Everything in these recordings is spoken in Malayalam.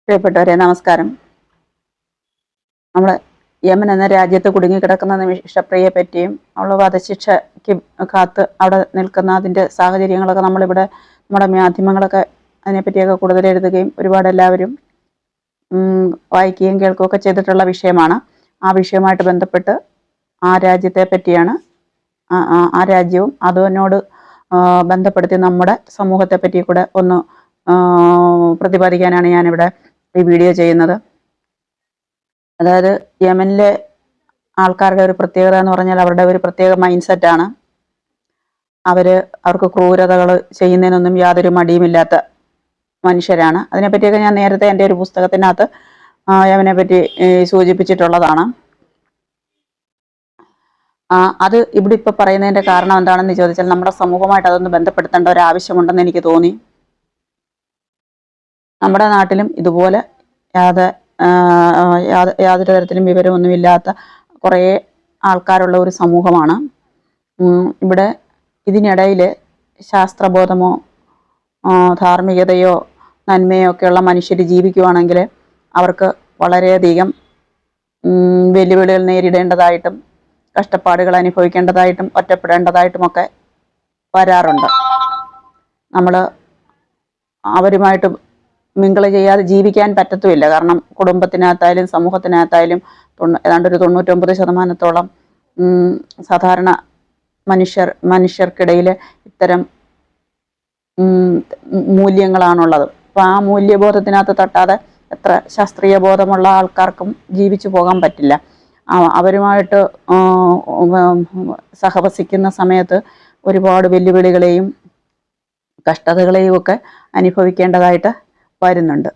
പ്രിയപ്പെട്ടവരെ നമസ്കാരം. നമ്മൾ യമൻ എന്ന രാജ്യത്ത് കുടുങ്ങിക്കിടക്കുന്ന നിമിഷപ്രിയയെ പറ്റിയും അവൾ വധശിക്ഷയ്ക്ക് കാത്ത് അവിടെ നിൽക്കുന്ന അതിൻ്റെ സാഹചര്യങ്ങളൊക്കെ നമ്മളിവിടെ നമ്മുടെ മാധ്യമങ്ങളൊക്കെ അതിനെപ്പറ്റിയൊക്കെ കൂടുതൽ എഴുതുകയും ഒരുപാട് എല്ലാവരും വായിക്കുകയും കേൾക്കുകയൊക്കെ ചെയ്തിട്ടുള്ള വിഷയമാണ്. ആ വിഷയവുമായിട്ട് ബന്ധപ്പെട്ട് ആ രാജ്യത്തെ പറ്റിയാണ് ആ രാജ്യവും അതിനോട് ബന്ധപ്പെടുത്തി നമ്മുടെ സമൂഹത്തെ പറ്റി കൂടെ ഒന്ന് പ്രതിപാദിക്കാനാണ് ഞാനിവിടെ ഈ വീഡിയോ ചെയ്യുന്നത്. അതായത് യമനിലെ ആൾക്കാരുടെ ഒരു പ്രത്യേകത എന്ന് പറഞ്ഞാൽ അവരുടെ ഒരു പ്രത്യേക മൈൻഡ് സെറ്റാണ്. അവർക്ക് ക്രൂരതകൾ ചെയ്യുന്നതിനൊന്നും യാതൊരു മടിയുമില്ലാത്ത മനുഷ്യരാണ്. അതിനെപ്പറ്റിയൊക്കെ ഞാൻ നേരത്തെ എൻ്റെ ഒരു പുസ്തകത്തിനകത്ത് യമനെ പറ്റി സൂചിപ്പിച്ചിട്ടുള്ളതാണ്. അത് ഇവിടെ ഇപ്പോൾ പറയുന്നതിൻ്റെ കാരണം എന്താണെന്ന് ചോദിച്ചാൽ നമ്മുടെ സമൂഹമായിട്ട് അതൊന്ന് ബന്ധപ്പെടുത്തേണ്ട ഒരു ആവശ്യമുണ്ടെന്ന് എനിക്ക് തോന്നി. നമ്മുടെ നാട്ടിലും ഇതുപോലെ യാതൊരു തരത്തിലും വിവരമൊന്നുമില്ലാത്ത കുറേ ആൾക്കാരുള്ള ഒരു സമൂഹമാണ്. ഇവിടെ ഇതിനിടയിൽ ശാസ്ത്രബോധമോ ധാർമ്മികതയോ നന്മയോ ഒക്കെയുള്ള മനുഷ്യർ ജീവിക്കുവാണെങ്കിൽ അവർക്ക് വളരെയധികം വെല്ലുവിളികൾ നേരിടേണ്ടതായിട്ടും കഷ്ടപ്പാടുകൾ അനുഭവിക്കേണ്ടതായിട്ടും ഒറ്റപ്പെടേണ്ടതായിട്ടുമൊക്കെ വരാറുണ്ട്. നമ്മൾ അവരുമായിട്ട് മിങ്കിൾ ചെയ്യാതെ ജീവിക്കാൻ പറ്റത്തുമില്ല. കാരണം കുടുംബത്തിനകത്തായാലും സമൂഹത്തിനകത്തായാലും ഏതാണ്ട് ഒരു 99% സാധാരണ മനുഷ്യർക്കിടയിൽ ഇത്തരം മൂല്യങ്ങളാണുള്ളത്. അപ്പോൾ ആ മൂല്യബോധത്തിനകത്ത് തട്ടാതെ എത്ര ശാസ്ത്രീയ ബോധമുള്ള ആൾക്കാർക്കും ജീവിച്ചു പോകാൻ പറ്റില്ല. അവരുമായിട്ട് സഹവസിക്കുന്ന സമയത്ത് ഒരുപാട് വെല്ലുവിളികളെയും കഷ്ടതകളെയും ഒക്കെ അനുഭവിക്കേണ്ടതായിട്ട് വരുന്നുണ്ട്.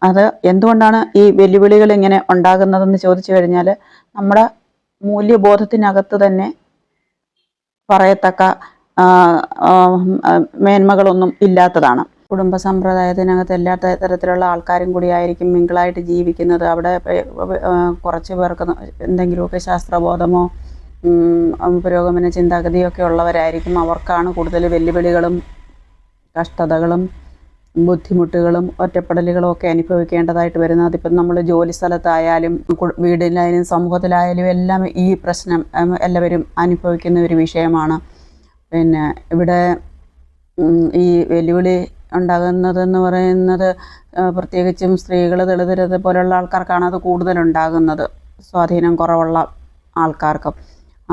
അത് എന്തുകൊണ്ടാണ് ഈ വെല്ലുവിളികൾ ഇങ്ങനെ ഉണ്ടാകുന്നതെന്ന് ചോദിച്ചു കഴിഞ്ഞാൽ നമ്മുടെ മൂല്യബോധത്തിനകത്ത് തന്നെ പറയത്തക്ക മേന്മകളൊന്നും ഇല്ലാത്തതാണ്. കുടുംബ സമ്പ്രദായത്തിനകത്ത് എല്ലാ തരത്തിലുള്ള ആൾക്കാരും കൂടി ആയിരിക്കും മിങ്കിളായിട്ട് ജീവിക്കുന്നത്. അവിടെ കുറച്ച് പേർക്ക് എന്തെങ്കിലുമൊക്കെ ശാസ്ത്രബോധമോ പുരോഗമന ചിന്താഗതിയൊക്കെ ഉള്ളവരായിരിക്കും. അവർക്കാണ് കൂടുതൽ വെല്ലുവിളികളും കഷ്ടതകളും ബുദ്ധിമുട്ടുകളും ഒറ്റപ്പെടലുകളും ഒക്കെ അനുഭവിക്കേണ്ടതായിട്ട് വരുന്നത്. അതിപ്പം നമ്മൾ ജോലി സ്ഥലത്തായാലും വീടിലായാലും സമൂഹത്തിലായാലും എല്ലാം ഈ പ്രശ്നം എല്ലാവരും അനുഭവിക്കുന്ന ഒരു വിഷയമാണ്. പിന്നെ ഇവിടെ ഈ വെല്ലുവിളി ഉണ്ടാകുന്നതെന്ന് പറയുന്നത് പ്രത്യേകിച്ചും സ്ത്രീകൾ ദളിതരത് പോലുള്ള ആൾക്കാർക്കാണ് അത് കൂടുതലുണ്ടാകുന്നത്, സ്വാധീനം കുറവുള്ള ആൾക്കാർക്കും.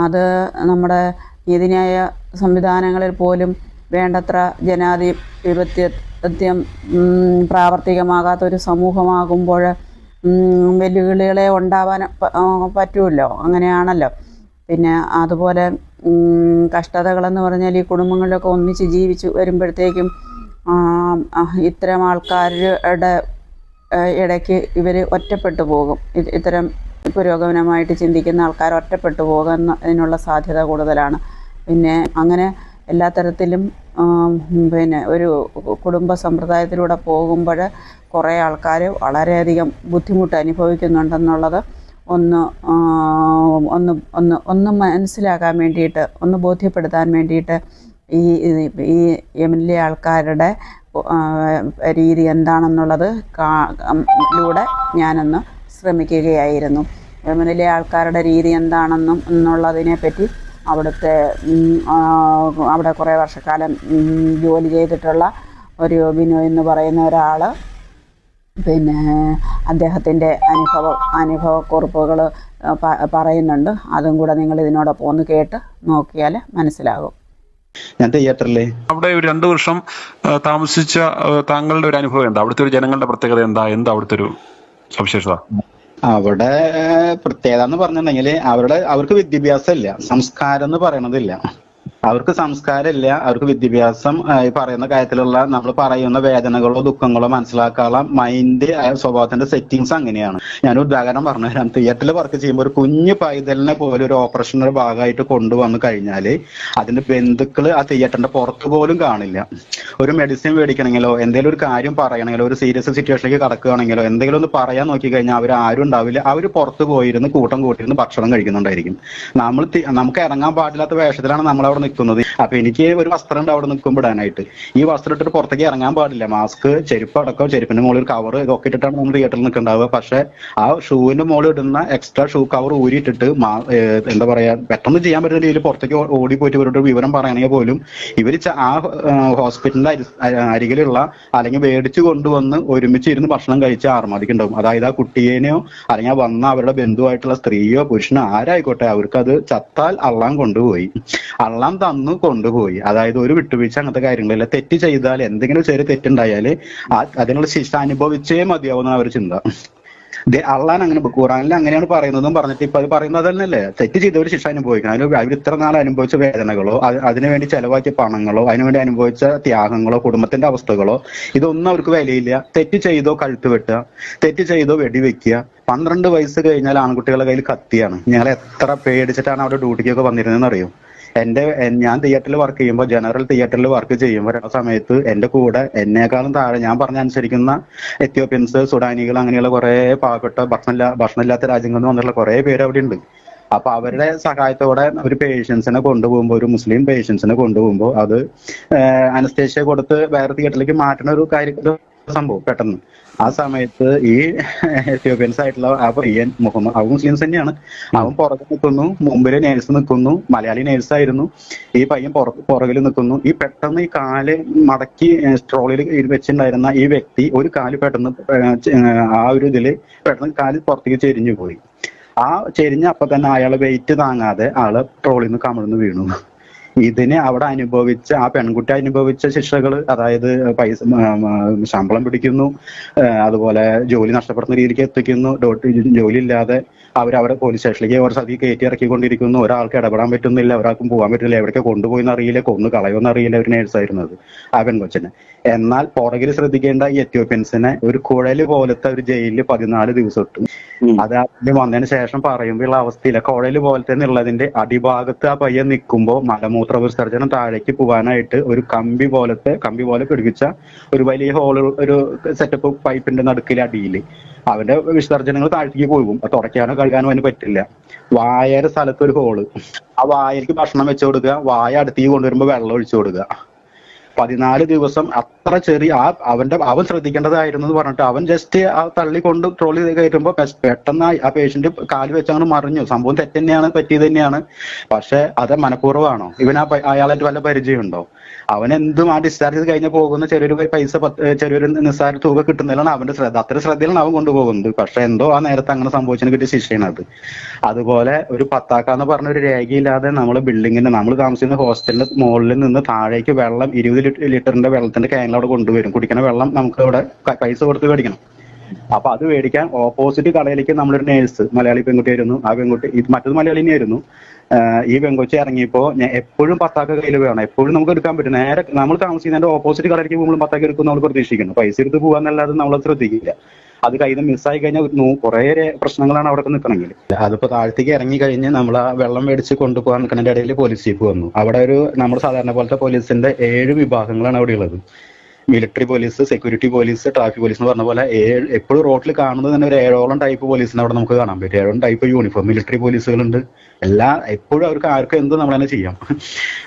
അത് നമ്മുടെ നീതിന്യായ സംവിധാനങ്ങളിൽ പോലും വേണ്ടത്ര ജനാധിപത്യം പ്രാവർത്തികമാകാത്തൊരു സമൂഹമാകുമ്പോൾ വെല്ലുവിളികളെ ഉണ്ടാവാൻ പറ്റുമല്ലോ, അങ്ങനെയാണല്ലോ. പിന്നെ അതുപോലെ കഷ്ടതകളെന്ന് പറഞ്ഞാൽ ഈ കുടുംബങ്ങളിലൊക്കെ ഒന്നിച്ച് ജീവിച്ച് വരുമ്പോഴത്തേക്കും ഇത്തരം ആൾക്കാരുടെ ഇടയ്ക്ക് ഇവർ ഒറ്റപ്പെട്ടു പോകും. ഇത്തരം പുരോഗമനമായിട്ട് ചിന്തിക്കുന്ന ആൾക്കാർ ഒറ്റപ്പെട്ടു പോകുന്നതിനുള്ള സാധ്യത കൂടുതലാണ്. പിന്നെ അങ്ങനെ എല്ലാ തരത്തിലും പിന്നെ ഒരു കുടുംബ സമ്പ്രദായത്തിലൂടെ പോകുമ്പോൾ കുറേ ആൾക്കാർ വളരെയധികം ബുദ്ധിമുട്ട് അനുഭവിക്കുന്നുണ്ടെന്നുള്ളത് ഒന്ന് മനസ്സിലാക്കാൻ വേണ്ടിയിട്ട്, ഒന്ന് ബോധ്യപ്പെടുത്താൻ വേണ്ടിയിട്ട് ഈ യമനിലെ ആൾക്കാരുടെ രീതി എന്താണെന്നുള്ളത് ലൂടെ ഞാനൊന്ന് ശ്രമിക്കുകയായിരുന്നു. യമനിലെ ആൾക്കാരുടെ രീതി എന്നുള്ളതിനെപ്പറ്റി അവിടെ കുറേ വർഷക്കാലം ജോലി ചെയ്തിട്ടുള്ള ഒരു ബിനോയ് എന്ന് പറയുന്ന ഒരാൾ പിന്നെ അദ്ദേഹത്തിൻ്റെ അനുഭവക്കുറിപ്പുകൾ പറയുന്നുണ്ട്. അതും കൂടെ നിങ്ങൾ ഇതിനോടൊപ്പം ഒന്ന് കേട്ട് നോക്കിയാൽ മനസ്സിലാകും. ഞാൻ തിയേറ്ററിലെ അവിടെ ഒരു 2 വർഷം താമസിച്ച താങ്കളുടെ ഒരു അനുഭവം എന്താ? അവിടുത്തെ ഒരു ജനങ്ങളുടെ പ്രത്യേകത എന്താ അവിടുത്തെ ഒരു സവിശേഷത? അവിടെ പ്രത്യേകത എന്ന് പറഞ്ഞിട്ടുണ്ടെങ്കിൽ അവർക്ക് വിദ്യാഭ്യാസം ഇല്ല, സംസ്കാരം എന്ന് പറയണതില്ല. അവർക്ക് സംസ്കാരമില്ല, അവർക്ക് വിദ്യാഭ്യാസം ഈ പറയുന്ന കാര്യത്തിലുള്ള നമ്മൾ പറയുന്ന വേദനകളോ ദുഃഖങ്ങളോ മനസ്സിലാക്കാനുള്ള മൈൻഡ് സ്വഭാവത്തിന്റെ സെറ്റിങ്സ് അങ്ങനെയാണ്. ഞാനൊരു ഉദാഹരണം പറഞ്ഞുതരാം. തിയേറ്ററിൽ വർക്ക് ചെയ്യുമ്പോൾ ഒരു കുഞ്ഞു പൈതലിനെ പോലെ ഒരു ഓപ്പറേഷന്റെ ഭാഗമായിട്ട് കൊണ്ടുവന്നു കഴിഞ്ഞാൽ അതിന്റെ ബന്ധുക്കൾ ആ തിയേറ്ററിന്റെ പുറത്ത് പോലും കാണില്ല. ഒരു മെഡിസിൻ മേടിക്കണമെങ്കിലോ എന്തെങ്കിലും ഒരു കാര്യം പറയണമെങ്കിലോ ഒരു സീരിയസ് സിറ്റുവേഷനിലേക്ക് കടക്കുകയാണെങ്കിലോ എന്തെങ്കിലും ഒന്ന് പറയാൻ നോക്കി കഴിഞ്ഞാൽ അവർ ആരും ഉണ്ടാവില്ല. അവർ പുറത്ത് പോയിരുന്ന് കൂട്ടം കൂട്ടിയിരുന്ന് ഭക്ഷണം കഴിക്കുന്നുണ്ടായിരിക്കും. നമുക്ക് ഇറങ്ങാൻ പാടില്ലാത്ത വേഷത്തിലാണ് നമ്മൾ അവിടെ നിൽക്കുന്നത്. അപ്പൊ എനിക്ക് ഒരു വസ്ത്രം ഉണ്ട് അവിടെ നിൽക്കുമ്പോൾ ഇടാനായിട്ട്. ഈ വസ്ത്രം ഇട്ടിട്ട് പുറത്തേക്ക് ഇറങ്ങാൻ പാടില്ല. മാസ്ക്, ചെരുപ്പ് അടക്കം, ചെരുപ്പിന്റെ മുകളിൽ കവർ ഇതൊക്കെ ഇട്ടിട്ടാണ് നമ്മൾ തിയേറ്ററിൽ നിൽക്കുന്നുണ്ടാവുക. പക്ഷെ ആ ഷൂവിന്റെ മുകളിൽ ഇടുന്ന എക്സ്ട്രാ ഷൂ കവർ ഊരിയിട്ടിട്ട് എന്താ പറയാ, പെട്ടെന്ന് ചെയ്യാൻ പറ്റുന്ന രീതിയിൽ പുറത്തേക്ക് ഓടി പോയിട്ട് ഇവരുടെ വിവരം പറയണമെങ്കിൽ പോലും ഇവര് ആ ഹോസ്പിറ്റലിന്റെ അരികിലുള്ള അല്ലെങ്കിൽ മേടിച്ചു കൊണ്ടുവന്ന് ഒരുമിച്ച് ഇരുന്ന് ഭക്ഷണം കഴിച്ച് ആർമാദിക്കുണ്ടാവും. അതായത് ആ കുട്ടിയേനെയോ അല്ലെങ്കിൽ വന്ന അവരുടെ ബന്ധുവായിട്ടുള്ള സ്ത്രീയോ പുരുഷനോ ആരായിക്കോട്ടെ, അവർക്കത് ചത്താൽ അള്ളാൻ കൊണ്ടുപോയി, അള്ളാൻ തന്നു കൊണ്ടുപോയി. അതായത് ഒരു വിട്ടുവീഴ്ച അങ്ങനത്തെ കാര്യങ്ങളില്ല. തെറ്റ് ചെയ്താൽ, എന്തെങ്കിലും ചെറിയ തെറ്റുണ്ടായാല് അതിനുള്ള ശിക്ഷ അനുഭവിച്ചേ മതിയാവുന്ന അവർ ചിന്ത. അള്ളാൻ അങ്ങനെ ഖുറാനിൽ അങ്ങനെയാണ് പറയുന്നതും പറഞ്ഞിട്ട് ഇപ്പൊ അത് പറയുന്നത് തന്നെയല്ലേ, തെറ്റ് ചെയ്തവർ ശിക്ഷ അനുഭവിക്കണം. അവർ ഇത്ര നാൾ അനുഭവിച്ച വേദനകളോ അതിനുവേണ്ടി ചെലവാക്കിയ പണങ്ങളോ അതിനുവേണ്ടി അനുഭവിച്ച ത്യാഗങ്ങളോ കുടുംബത്തിന്റെ അവസ്ഥകളോ ഇതൊന്നും അവർക്ക് വിലയില്ല. തെറ്റ് ചെയ്തോ കഴുത്ത് വെട്ടുക, തെറ്റ് ചെയ്തോ വെടിവെക്കുക. 12 വയസ്സ് കഴിഞ്ഞാൽ ആൺകുട്ടികളുടെ കയ്യിൽ കത്തിയാണ്. ഞങ്ങൾ എത്ര പേടിച്ചിട്ടാണ് അവിടെ ഡ്യൂട്ടിക്കൊക്കെ വന്നിരുന്നതെന്ന് അറിയോ? ഞാൻ തിയേറ്ററിൽ വർക്ക് ചെയ്യുമ്പോൾ, ജനറൽ തിയേറ്ററിൽ വർക്ക് ചെയ്യുമ്പോൾ സമയത്ത് എന്റെ കൂടെ എന്നേക്കാളും താഴെ ഞാൻ പറഞ്ഞ അനുസരിക്കുന്ന എത്യോപ്യൻസ്, സുഡാനികൾ, അങ്ങനെയുള്ള കുറെ പാവപ്പെട്ട ഭക്ഷണമില്ലാത്ത രാജ്യങ്ങളിൽ നിന്ന് വന്നിട്ടുള്ള കുറെ പേര് അവിടെ ഉണ്ട്. അപ്പൊ അവരുടെ സഹായത്തോടെ ഒരു പേഷ്യൻസിനെ കൊണ്ടുപോകുമ്പോൾ, ഒരു മുസ്ലിം പേഷ്യൻസിനെ കൊണ്ടുപോകുമ്പോൾ അത് അനസ്തേഷ്യ കൊടുത്ത് വേറെ തിയേറ്ററിലേക്ക് മാറ്റുന്ന ഒരു സംഭവം പെട്ടെന്ന്. ആ സമയത്ത് ഈ എത്യോപ്യൻസ് ആയിട്ടുള്ള ആ പയ്യൻ മുഹമ്മദ്, അവൻ മുസ്ലിംസ് തന്നെയാണ്, അവൻ പുറകെ നിൽക്കുന്നു, മുമ്പില് നേഴ്സ് നിൽക്കുന്നു, മലയാളി നേഴ്സായിരുന്നു. ഈ പയ്യൻ പുറകിൽ നിൽക്കുന്നു. ഈ പെട്ടെന്ന് ഈ കാല് മടക്കി ട്രോളിൽ വെച്ചിട്ടുണ്ടായിരുന്ന ഈ വ്യക്തി ഒരു കാല് പെട്ടെന്ന് ആ ഒരു ഇതില് പെട്ടെന്ന് കാല് പുറത്തേക്ക് ചെരിഞ്ഞു പോയി. ആ ചെരിഞ്ഞ അപ്പൊ തന്നെ അയാളെ വെയിറ്റ് താങ്ങാതെ ആള് ട്രോളിൽ നിന്ന് കമിഴ്ന്ന് വീണു. ഇതിനെ അവിടെ അനുഭവിച്ച ആ പെൺകുട്ടി അനുഭവിച്ച ശിക്ഷകൾ, അതായത് പൈസ, ശമ്പളം പിടിക്കുന്നു, അതുപോലെ ജോലി നഷ്ടപ്പെടുന്ന രീതിക്ക് എത്തിക്കുന്നു, ജോലി ഇല്ലാതെ അവരവിടെ പോലീസ് സ്റ്റേഷനിലേക്ക് ഒരു സ്ഥലത്തേക്ക് കയറ്റി ഇറക്കിക്കൊണ്ടിരിക്കുന്നു. ഒരാൾക്ക് ഇടപെടാൻ പറ്റുന്നില്ല, ഒരാൾക്കും പോകാൻ പറ്റില്ല, എവിടേക്ക് കൊണ്ടുപോയിന്ന് അറിയില്ല, കൊന്നു കളയുമെന്ന് അറിയില്ല. ഒരു നേഴ്സായിരുന്നത് ആ പെൺകൊച്ചിന്. എന്നാൽ പുറകിൽ ശ്രദ്ധിക്കേണ്ട ഈ എത്യോപ്യൻസിനെ ഒരു കുഴല് പോലത്തെ ഒരു ജയിലിൽ 14 ദിവസം ഇട്ടു. അത് വന്നതിന് ശേഷം പറയുമ്പോഴുള്ള അവസ്ഥയില്ല. കുഴല് പോലത്തെ എന്നുള്ളതിന്റെ അടിഭാഗത്ത് ആ പയ്യൻ നിൽക്കുമ്പോൾ മലമൂത്ര വിസർജനം താഴേക്ക് പോകാനായിട്ട് ഒരു കമ്പി പോലെ പിടിപ്പിച്ച ഒരു വലിയ ഹോള്, ഒരു സെറ്റപ്പ് പൈപ്പിന്റെ നടുക്കിലെ അടിയില് അവന്റെ വിസർജനങ്ങൾ താഴേക്ക് പോകും. തുടയ്ക്കാനോ കഴുകാനോ അവന് പറ്റില്ല. വായയുടെ സ്ഥലത്ത് ഒരു ഹോള്, ആ വായയ്ക്ക് ഭക്ഷണം വെച്ചു കൊടുക്കുക, വായ അടുത്തേക്ക് കൊണ്ടുവരുമ്പോ വെള്ളം ഒഴിച്ചു കൊടുക്കുക. 14 ദിവസം അത്ര ചെറിയ അവൻ ശ്രദ്ധിക്കേണ്ടതായിരുന്നു എന്ന് പറഞ്ഞിട്ട് അവൻ ജസ്റ്റ് ആ തള്ളിക്കൊണ്ട് ട്രോളി കയറ്റുമ്പോ പെട്ടെന്ന് ആ പേഷ്യന്റ് കാല് വെച്ചങ്ങനെ മറിഞ്ഞു. സംഭവം തെറ്റന്നെയാണ്, പറ്റിയത് തന്നെയാണ്. പക്ഷെ അത് മനഃപൂർവ്വമാണോ? അയാളായിട്ട് വല്ല പരിചയമുണ്ടോ? അവൻ എന്തും ആ ഡിസ്ചാർജ് ചെയ്ത് കഴിഞ്ഞ് പോകുന്ന ചെറിയൊരു പൈസ, ചെറിയൊരു നിസ്സാര തുക കിട്ടുന്നതിലാണ് അവന്റെ ശ്രദ്ധ. അത്ര ശ്രദ്ധയിലാണ് അവൻ കൊണ്ടുപോകുന്നത്. പക്ഷെ എന്തോ ആ നേരത്തെ അങ്ങനെ സംഭവിച്ചതിന് കിട്ടിയ ശിക്ഷയാണ് അത്. അതുപോലെ ഒരു പത്താക്ക എന്ന് പറഞ്ഞ ഒരു രേഖയില്ലാതെ നമ്മൾ താമസിക്കുന്ന ഹോസ്റ്റലിന്റെ മുകളിൽ നിന്ന് താഴേക്ക് വെള്ളം 20 ലിറ്ററിന്റെ വെള്ളത്തിന്റെ ക്യാനിൽ അവിടെ കൊണ്ടുവരും. കുടിക്കുന്ന വെള്ളം നമുക്ക് അവിടെ പൈസ കൊടുത്ത് മേടിക്കണം. അപ്പൊ അത് മേടിക്കാൻ ഓപ്പോസിറ്റ് കടയിലേക്ക് നമ്മളൊരു നേഴ്സ്, മലയാളി പെൺകുട്ടിയായിരുന്നു. ആ പെൺകുട്ടി, മറ്റൊരു മലയാളി തന്നെയായിരുന്നു. ഈ പെൺകൊച്ചി ഇറങ്ങിയപ്പോ എപ്പോഴും പത്താക്ക കയ്യിൽ വേണം, എപ്പോഴും നമുക്ക് എടുക്കാൻ പറ്റും. നേരെ നമ്മൾ താമസിക്കുന്നതിന്റെ ഓപ്പോസിറ്റ് കടയിലേക്ക് പോകുമ്പോൾ പത്താക്ക എടുക്കും നമ്മൾ പ്രതീക്ഷിക്കുന്നു. പൈസ എടുത്ത് പോകാന്നല്ലാതെ നമ്മളത് ശ്രദ്ധിക്കില്ല. അത് കയ്യിൽ നിന്ന് മിസ്സായി കഴിഞ്ഞാൽ കുറേ പ്രശ്നങ്ങളാണ് അവിടെ നിൽക്കണമെങ്കിൽ. അതിപ്പോ താഴത്തേക്ക് ഇറങ്ങി കഴിഞ്ഞ് നമ്മൾ ആ വെള്ളം മേടിച്ച് കൊണ്ടുപോകാൻ നിൽക്കുന്നതിന്റെ ഇടയിൽ പോലീസ് ജീപ്പ് വന്നു. അവിടെ നമ്മുടെ സാധാരണ പോലത്തെ പോലീസിന്റെ 7 വിഭാഗങ്ങളാണ് അവിടെ ഉള്ളത്. Military police, security police, traffic police എന്ന് പറഞ്ഞ പോലെ എപ്പോഴും റോഡിൽ കാണുന്നത് തന്നെ ഒരു 7ഓളം ടൈപ്പ് പോലീസിനെ അവിടെ നമുക്ക് കാണാൻ പറ്റും. 7 ടൈപ്പ് യൂണിഫോം മിലിറ്ററി പോലീസുകളുണ്ട്. എപ്പോഴും അവർക്ക് ആർക്കും എന്ത് നമ്മൾ തന്നെ ചെയ്യാം.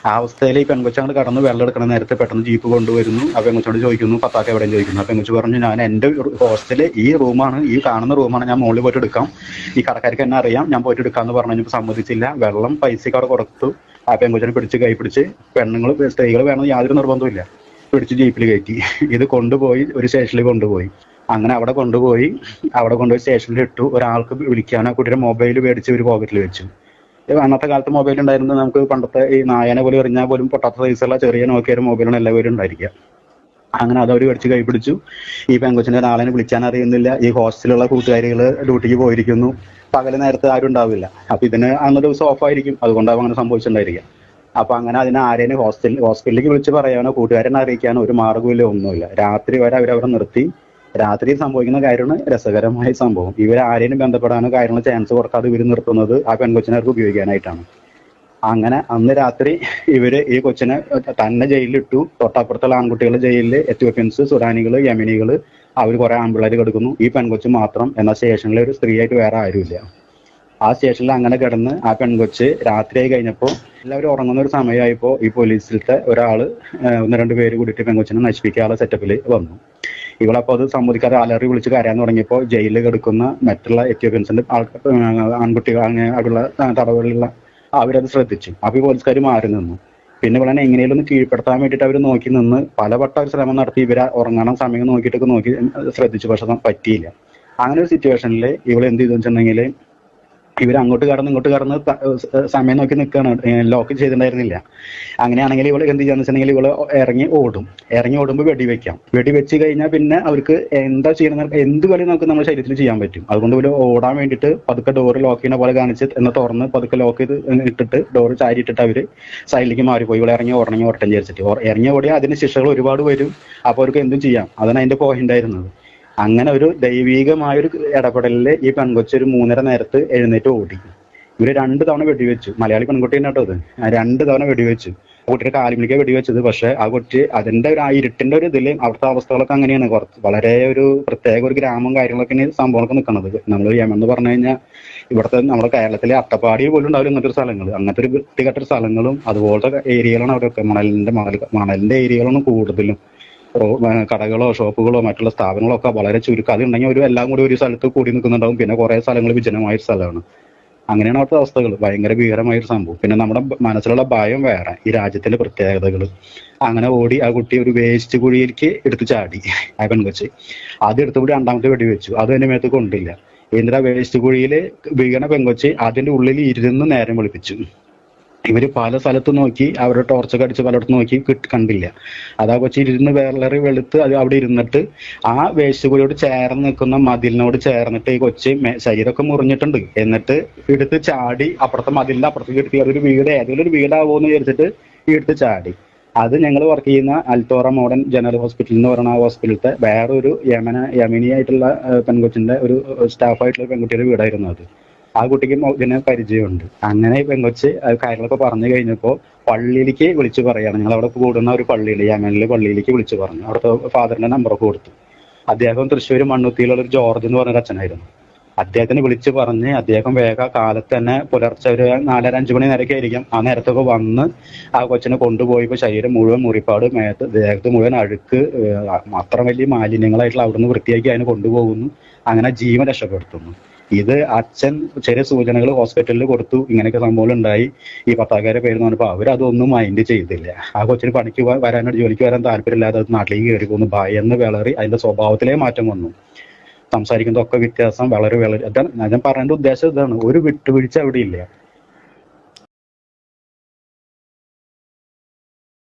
ആ അവസ്ഥയിൽ ഈ പെൺകൊച്ചങ്ങോട് കടന്ന് വെള്ളം എടുക്കണ നേരത്തെ പെട്ടെന്ന് ജീപ്പ് കൊണ്ടുവരുന്നു. ആ പെൺകൊച്ചോട് ചോദിക്കുന്നു, പത്താക്ക എവിടെയും ചോദിക്കുന്നു. ആ പെൺകൊച്ച് പറഞ്ഞു, ഞാൻ എന്റെ ഹോസ്റ്റലിൽ ഈ റൂമാണ്, ഈ കാണുന്ന റൂമാണ്, ഞാൻ മുകളിൽ പോയിട്ട് എടുക്കാം, ഈ കടക്കാർക്ക് എന്നെ അറിയാം, ഞാൻ പോയിട്ട് എടുക്കാന്ന് പറഞ്ഞു. സമ്മതിച്ചില്ല. വെള്ളം പൈസക്ക് അവിടെ കൊടുത്തു. ആ പെൺകൊച്ചിനെ കൈ പിടിച്ച് സ്ത്രീകൾ വേണമെന്ന് യാതൊരു നിർബന്ധമില്ല, പിടിച്ച് ജീപ്പിൽ കയറ്റി ഇത് കൊണ്ടുപോയി ഒരു സ്റ്റേഷനിൽ കൊണ്ടുപോയി. അങ്ങനെ അവിടെ കൊണ്ടുപോയി സ്റ്റേഷനിൽ ഇട്ടു. ഒരാൾക്ക് വിളിക്കാനോ കുട്ടിയുടെ മൊബൈൽ മേടിച്ച് ഒരു പോക്കറ്റിൽ വെച്ചു. അന്നത്തെ കാലത്ത് മൊബൈൽ ഉണ്ടായിരുന്നത് നമുക്ക് പണ്ടത്തെ ഈ നായനെ പോലും എറിഞ്ഞാൽ പോലും പൊട്ടാത്ത സൈസുള്ള ചെറിയ നോക്കിയൊരു മൊബൈലാണ് എല്ലാവരും ഉണ്ടായിരിക്കുക. അങ്ങനെ അതവർ മേടിച്ച് കൈ പിടിച്ചു. ഈ പെൺകൊച്ചിന്റെ ഒരാളെ വിളിക്കാൻ അറിയുന്നില്ല. ഈ ഹോസ്റ്റലിലുള്ള കൂട്ടുകാരികൾ ഡ്യൂട്ടിക്ക് പോയിരിക്കുന്നു. പകല് നേരത്തെ ആരും ഉണ്ടാവില്ല. അപ്പൊ ഇതിന് അന്നൊരു ദിവസം ഓഫായിരിക്കും. അതുകൊണ്ടാവും അങ്ങനെ സംഭവിച്ചിട്ടുണ്ടായിരിക്കുക. അപ്പൊ അങ്ങനെ അതിനെ ഹോസ്പിറ്റലിലേക്ക് വിളിച്ച് പറയാനോ കൂട്ടുകാരനെ അറിയിക്കാനോ ഒരു മാർഗ്ഗമില്ല, ഒന്നുമില്ല. രാത്രി വരെ അവരവിടെ നിർത്തി. രാത്രി സംഭവിക്കുന്ന കാര്യമാണ് രസകരമായ സംഭവം. ഇവരാരെയും ബന്ധപ്പെടാനോ കാര്യങ്ങൾ ചാൻസ് കൊടുക്കാതെ ഇവർ നിർത്തുന്നത് ആ പെൺകൊച്ചിനവർക്ക് ഉപയോഗിക്കാനായിട്ടാണ്. അങ്ങനെ അന്ന് രാത്രി ഈ കൊച്ചിനെ തന്നെ ജയിലിലിട്ടു. തൊട്ടപ്പുറത്തുള്ള ആൺകുട്ടികളുടെ ജയിലിൽ എത്യോപ്യൻസ്, സുഡാനികള്, യമനികള്, അവർ കുറെ ആൺപിള്ളേർ കിടക്കുന്നു. ഈ പെൺകൊച്ച് മാത്രം. എന്നാൽ സ്റ്റേഷനിൽ ഒരു സ്ത്രീയായിട്ട് വേറെ ആരുമില്ല. ആ സ്റ്റേഷനിൽ അങ്ങനെ കിടന്ന് ആ പെൺകൊച്ച് രാത്രിയായി കഴിഞ്ഞപ്പോൾ എല്ലാവരും ഉറങ്ങുന്ന ഒരു സമയമായപ്പോൾ ഈ പോലീസിലത്തെ ഒരാള് 1-2 പേര് കൂടിയിട്ട് പെൺകൊച്ചിനെ നശിപ്പിക്കാനുള്ള സെറ്റപ്പിൽ വന്നു. ഇവളപ്പോൾ അത് സമ്മതിക്കാതെ അലറി വിളിച്ച് കരയാൻ തുടങ്ങിയപ്പോൾ ജയിലിൽ കിടക്കുന്ന മറ്റുള്ള എത്യോപ്യൻസിന്റെ ആൺകുട്ടികൾ അങ്ങനെ അവിടെയുള്ള തടവുകളിലുള്ള അവരത് ശ്രദ്ധിച്ചു. അപ്പൊ ഈ പോലീസുകാർ മാറി നിന്നു. പിന്നെ ഇവളെ എങ്ങനെയും ഒന്ന് കീഴ്പ്പെടുത്താൻ വേണ്ടിയിട്ട് അവർ നോക്കി നിന്ന് പലവട്ടം ഒരു ശ്രമം നടത്തി. ഇവരെ ഉറങ്ങണം സമയം നോക്കിയിട്ടൊക്കെ നോക്കി ശ്രദ്ധിച്ചു, പക്ഷെ പറ്റിയില്ല. അങ്ങനെ ഒരു സിറ്റുവേഷനിൽ ഇവൾ എന്ത് ചെയ്തു വെച്ചിട്ടുണ്ടെങ്കിൽ ഇവർ അങ്ങോട്ട് കടന്ന് ഇങ്ങോട്ട് കടന്ന് സമയം നോക്കി നിൽക്കുകയാണ്, ലോക്ക് ചെയ്തിട്ടുണ്ടായിരുന്നില്ല. അങ്ങനെയാണെങ്കിൽ ഇവൾ എന്ത് ചെയ്യാന്ന് വെച്ചിട്ടുണ്ടെങ്കിൽ ഇവള് ഇറങ്ങി ഓടുമ്പോൾ വെടിവെച്ച് കഴിഞ്ഞാൽ പിന്നെ അവർക്ക് എന്താ ചെയ്യണമെന്ന് എന്ത് കളി നമുക്ക് നമ്മുടെ ശരീരത്തിൽ ചെയ്യാൻ പറ്റും. അതുകൊണ്ട് ഇവര് ഓടാൻ വേണ്ടിയിട്ട് പതുക്കെ ഡോറ് ലോക്ക് ചെയ്യുന്ന പോലെ കാണിച്ച് എന്ന് തുറന്ന് പതുക്കെ ലോക്ക് ചെയ്ത് ഇട്ടിട്ട് ഡോറ് ചാരി ഇട്ടിട്ട് അവര് സൈഡിലേക്ക് മാറിപ്പോയി. ഇവളെ ഇറങ്ങി ഓടണം വിചാരിച്ചിട്ട് ഇറങ്ങി ഓടിയാൽ അതിന് ശിക്ഷകൾ ഒരുപാട് വരും. അപ്പോൾ അവർക്ക് എന്തും ചെയ്യാം. അതാണ് അതിന്റെ പോയിന്റ് ആയിരുന്നത്. അങ്ങനെ ഒരു ദൈവികമായൊരു ഇടപെടലില് ഈ പെൺകൊച്ചി ഒരു 3:30 നേരത്ത് എഴുന്നേറ്റ് ഓടി. ഇവര് 2 തവണ വെടിവെച്ചു. മലയാളി പെൺകുട്ടി തന്നെ കേട്ടോ അത്. 2 തവണ വെടിവെച്ചു. കുട്ടിയുടെ കാലിലേക്ക് വെടിവെച്ചത്. പക്ഷെ ആ കുട്ടി അതിന്റെ ഒരു ഇരുട്ടിന്റെ ഒരു ഇതില് അവിടുത്തെ അവസ്ഥകളൊക്കെ അങ്ങനെയാണ്. വളരെ ഒരു പ്രത്യേക ഒരു ഗ്രാമം കാര്യങ്ങളൊക്കെ സംഭവങ്ങളൊക്കെ നിൽക്കുന്നത്. നമ്മൾ യമൻ എന്ന് പറഞ്ഞു കഴിഞ്ഞാൽ ഇവിടുത്തെ നമ്മുടെ കേരളത്തിലെ അട്ടപ്പാടി പോലും ഉണ്ടാവില്ല ഇങ്ങനത്തെ ഒരു സ്ഥലങ്ങൾ. അങ്ങനത്തെ ഒരു വൃത്തികെട്ട സ്ഥലങ്ങളും അതുപോലത്തെ ഏരിയകളാണ് അവിടെയൊക്കെ. മണലിന്റെ ഏരിയകളാണ് കൂടുതലും. കടകളോ ഷോപ്പുകളോ മറ്റുള്ള സ്ഥാപനങ്ങളോ ഒക്കെ വളരെ ചുരുക്കം. അതുണ്ടെങ്കിൽ ഒരു എല്ലാം കൂടി ഒരു സ്ഥലത്ത് കൂടി നിൽക്കുന്നുണ്ടാവും. പിന്നെ കുറെ സ്ഥലങ്ങൾ വിജനമായ സ്ഥലമാണ്. അങ്ങനെയാണ് അവിടുത്തെ അവസ്ഥകൾ. ഭയങ്കര ഭീകരമായൊരു സംഭവം. പിന്നെ നമ്മുടെ മനസ്സിലുള്ള ഭയം വേറെ, ഈ രാജ്യത്തിന്റെ പ്രത്യേകതകൾ. അങ്ങനെ ഓടി ആ കുട്ടി ഒരു വേസ്റ്റ് കുഴിയിലേക്ക് എടുത്ത് ചാടി. ആ പെൺകൊച്ച് അത് എടുത്തുകൂടി 2ാമത്തെ വെടിവെച്ചു. അത് എന്റെ മേത്ത് കൊണ്ടില്ല. എന്നിട്ട് ആ വേസ്റ്റ് കുഴിയിൽ വീണ പെൺകൊച്ച് അതിന്റെ ഉള്ളിൽ ഇരുന്ന് നേരം വെളുപ്പിച്ചു. ഇവര് പല സ്ഥലത്ത് നോക്കി, അവരുടെ ടോർച്ചൊക്കെ അടിച്ച് പലയിടത്ത് നോക്കി കണ്ടില്ല. അതാ കൊച്ചി ഇരുന്ന് വേളറി വെളുത്ത് അത് അവിടെ ഇരുന്നിട്ട് ആ വേസ്റ്റ് കുഴിയോട് ചേർന്ന് നിൽക്കുന്ന മതിലിനോട് ചേർന്നിട്ട് ഈ കൊച്ചി ശരീരമൊക്കെ മുറിഞ്ഞിട്ടുണ്ട്. എന്നിട്ട് എടുത്ത് ചാടി അപ്പുറത്തെ മതിലിന്റെ അപ്പുറത്തേക്ക് എടുത്തി. അതൊരു വീട്, ഏതെങ്കിലും ഒരു വീടാവോന്ന് വിചാരിച്ചിട്ട് എടുത്ത് ചാടി. അത് ഞങ്ങൾ വർക്ക് ചെയ്യുന്ന അൽത്തോറ മോഡേൺ ജനറൽ ഹോസ്പിറ്റൽ എന്ന് പറയുന്ന ആ ഹോസ്പിറ്റലത്തെ വേറൊരു യമനി ആയിട്ടുള്ള പെൺകൊച്ചിന്റെ ഒരു സ്റ്റാഫായിട്ടുള്ള പെൺകുട്ടിയുടെ വീടായിരുന്നു അത്. ആ കുട്ടിക്ക് ഇതിനെ പരിചയമുണ്ട്. അങ്ങനെ പെൺകൊച്ച് കാര്യങ്ങളൊക്കെ പറഞ്ഞു കഴിഞ്ഞപ്പോൾ പള്ളിയിലേക്ക് വിളിച്ചു പറയാണ്. ഞങ്ങൾ അവിടെ കൂടുന്ന ഒരു പള്ളിയിൽ, യമനിലെ പള്ളിയിലേക്ക് വിളിച്ചു പറഞ്ഞു. അവിടുത്തെ ഫാദറിന്റെ നമ്പറൊക്കെ കൊടുത്തു. അദ്ദേഹം തൃശ്ശൂർ മണ്ണുത്തിയിലുള്ള ഒരു ജോർജ് എന്ന് പറഞ്ഞൊരു അച്ഛനായിരുന്നു. അദ്ദേഹത്തിന് വിളിച്ചു പറഞ്ഞ് അദ്ദേഹം വേഗം കാലത്ത് തന്നെ പുലർച്ചെ ഒരു 4-5 മണി നേരമൊക്കെ ആയിരിക്കും. ആ നേരത്തൊക്കെ വന്ന് ആ കൊച്ചിനെ കൊണ്ടുപോയപ്പോൾ ശരീരം മുഴുവൻ മുറിപ്പാട്, ദേഹത്ത് മുഴുവൻ അഴുക്ക്, അത്ര വലിയ മാലിന്യങ്ങളായിട്ടുള്ള അവിടുന്ന് വൃത്തിയാക്കി അതിനെ കൊണ്ടുപോകുന്നു. അങ്ങനെ ജീവൻ രക്ഷപ്പെടുത്തുന്നു. ഇത് അച്ഛൻ ചെറിയ സൂചനകൾ ഹോസ്പിറ്റലിൽ കൊടുത്തു. ഇങ്ങനെയൊക്കെ സംഭവം ഉണ്ടായി. ഈ പത്താക്കാരെ പേര് പറഞ്ഞപ്പോൾ അവരതൊന്നും മൈൻഡ് ചെയ്തില്ല. ആ കൊച്ചിന് പണിക്ക് വരാനോ ജോലിക്ക് വരാൻ താല്പര്യമില്ലാതെ നാട്ടിലേക്ക് കയറി പോകുന്നു. ഭയന്ന് വിളറി അതിന്റെ സ്വഭാവത്തിലേ മാറ്റം വന്നു. സംസാരിക്കുന്നതൊക്കെ വ്യത്യാസം വളരെ അതാണ് ഞാൻ പറയേണ്ട ഉദ്ദേശം. ഇതാണ്, ഒരു വിട്ടുവീഴ്ച അവിടെ ഇല്ല.